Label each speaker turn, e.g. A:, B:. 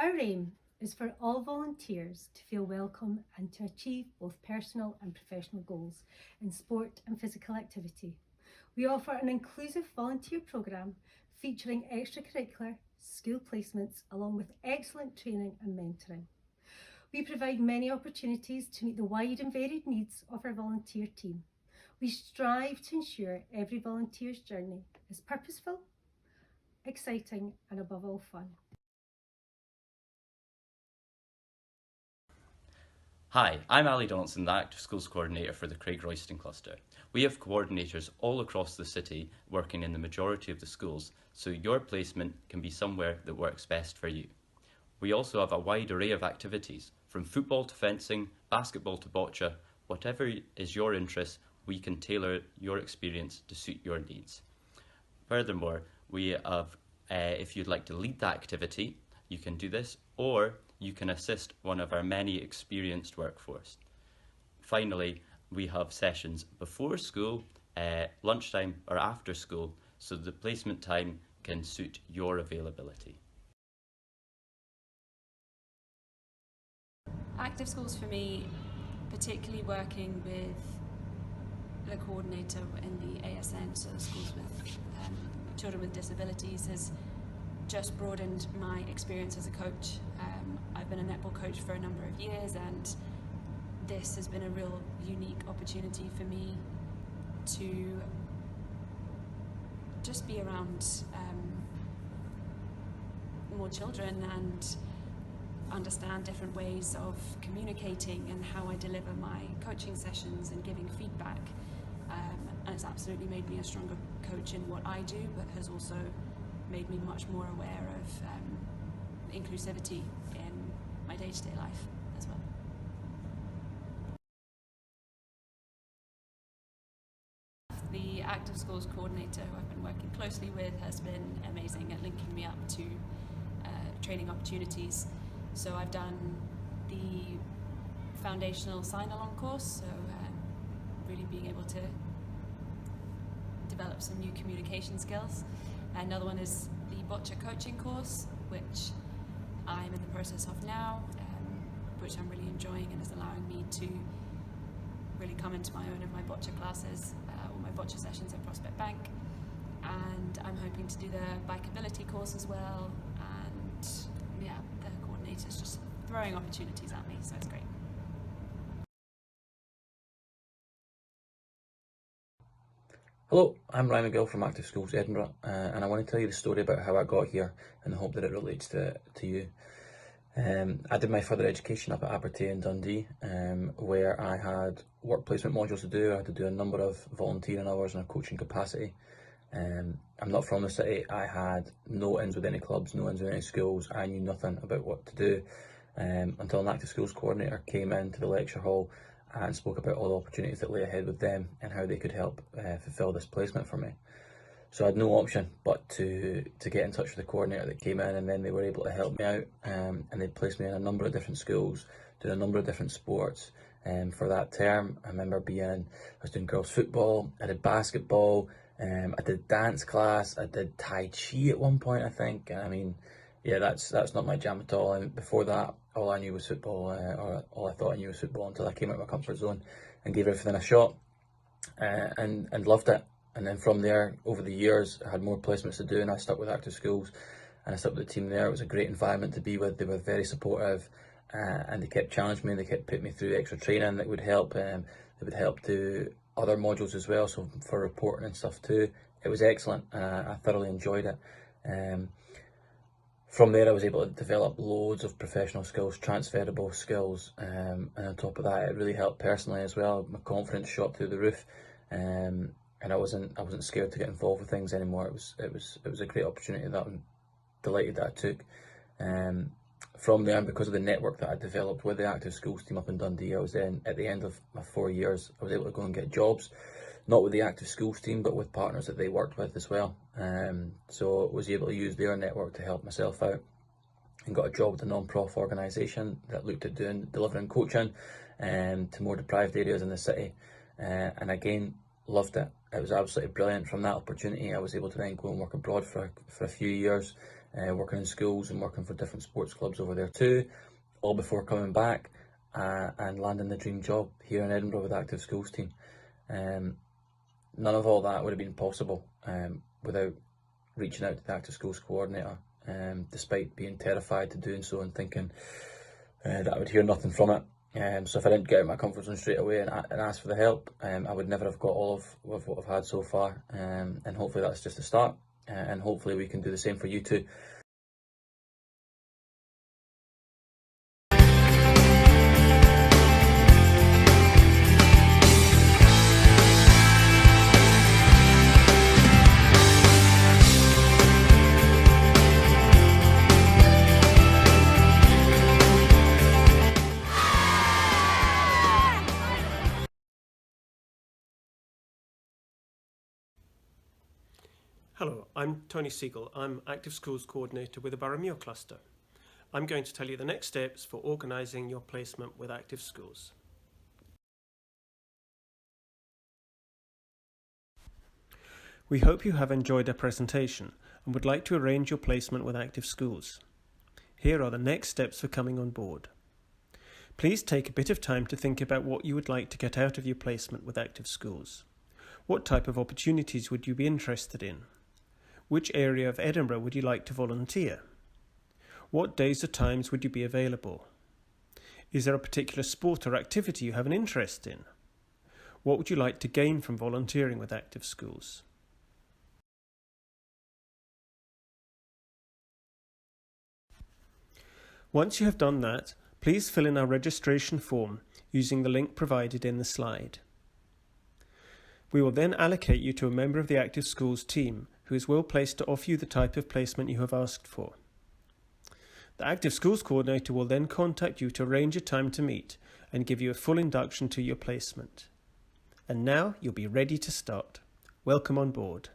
A: Our aim is for all volunteers to feel welcome and to achieve both personal and professional goals in sport and physical activity. We offer an inclusive volunteer programme featuring extracurricular school placements along with excellent training and mentoring. We provide many opportunities to meet the wide and varied needs of our volunteer team. We strive to ensure every volunteer's journey is purposeful, exciting and above all fun.
B: Hi, I'm Ali Donaldson, the Active Schools Coordinator for the Craig Royston Cluster. We have coordinators all across the city working in the majority of the schools, so your placement can be somewhere that works best for you. We also have a wide array of activities, from football to fencing, basketball to bocce. Whatever is your interest, we can tailor your experience to suit your needs. Furthermore, we have, if you'd like to lead that activity, you can do this, or you can assist one of our many experienced workforce. Finally, we have sessions before school, lunchtime or after school, so the placement time can suit your availability.
C: Active schools for me, particularly working with the coordinator in the ASN, so schools with children with disabilities, has just broadened my experience as a coach. I've been a netball coach for a number of years, and this has been a real unique opportunity for me to just be around more children and understand different ways of communicating and how I deliver my coaching sessions and giving feedback. And it's absolutely made me a stronger coach in what I do, but has also made me much more aware of inclusivity in my day-to-day life as well. The Active Schools Coordinator, who I've been working closely with, has been amazing at linking me up to training opportunities. So I've done the foundational sign-along course, so really being able to develop some new communication skills. Another one is the bocce coaching course, which I'm in the process of now, which I'm really enjoying and is allowing me to really come into my own in my bocce classes or my bocce sessions at Prospect Bank. And I'm hoping to do the bikeability course as well, and yeah, the coordinator's just throwing opportunities at me, so it's great.
D: Hello, I'm Ryan McGill from Active Schools Edinburgh, and I want to tell you the story about how I got here in the hope that it relates to you. I did my further education up at Abertay in Dundee, where I had work placement modules to do. I had to do a number of volunteering hours in a coaching capacity. I'm not from the city. I had no ins with any clubs, no ins with any schools. I knew nothing about what to do until an Active Schools Coordinator came into the lecture hall and spoke about all the opportunities that lay ahead with them and how they could help fulfil this placement for me. So I had no option but to get in touch with the coordinator that came in, and then they were able to help me out, and they placed me in a number of different schools, doing a number of different sports. For that term, I remember I was doing girls football, I did basketball, I did dance class, I did Tai Chi at one point, I think. I mean, yeah, that's not my jam at all. And before that, all I knew was football, or all I thought I knew was football, until I came out of my comfort zone and gave everything a shot, and loved it. And then from there, over the years, I had more placements to do, and I stuck with Active Schools, and I stuck with the team there. It was a great environment to be with. They were very supportive, and they kept challenging me. They kept putting me through extra training that would help. They would help do other modules as well, so for reporting and stuff too. It was excellent. I thoroughly enjoyed it. From there, I was able to develop loads of professional skills, transferable skills, and on top of that, it really helped personally as well. My confidence shot through the roof, and I wasn't scared to get involved with things anymore. It was a great opportunity that I'm delighted that I took. From there, because of the network that I developed with the Active Schools team up in Dundee, I was then, at the end of my 4 years, I was able to go and get jobs, not with the Active Schools team, but with partners that they worked with as well. So I was able to use their network to help myself out, and got a job with a non-profit organisation that looked at delivering coaching to more deprived areas in the city. And again, loved it. It was absolutely brilliant. From that opportunity, I was able to then go and work abroad for a few years, working in schools and working for different sports clubs over there too, all before coming back and landing the dream job here in Edinburgh with the Active Schools team. None of all that would have been possible without reaching out to the Active Schools coordinator, despite being terrified to doing so and thinking that I would hear nothing from it. So if I didn't get out of my comfort zone straight away and ask for the help, I would never have got all of what I've had so far. And hopefully that's just a start, and hopefully we can do the same for you too.
E: Hello, I'm Tony Siegel. I'm Active Schools Coordinator with the Borough Cluster. I'm going to tell you the next steps for organising your placement with Active Schools. We hope you have enjoyed our presentation and would like to arrange your placement with Active Schools. Here are the next steps for coming on board. Please take a bit of time to think about what you would like to get out of your placement with Active Schools. What type of opportunities would you be interested in? Which area of Edinburgh would you like to volunteer? What days or times would you be available? Is there a particular sport or activity you have an interest in? What would you like to gain from volunteering with Active Schools? Once you have done that, please fill in our registration form using the link provided in the slide. We will then allocate you to a member of the Active Schools team who is well placed to offer you the type of placement you have asked for. The Active Schools Coordinator will then contact you to arrange a time to meet and give you a full induction to your placement. And now you'll be ready to start. Welcome on board.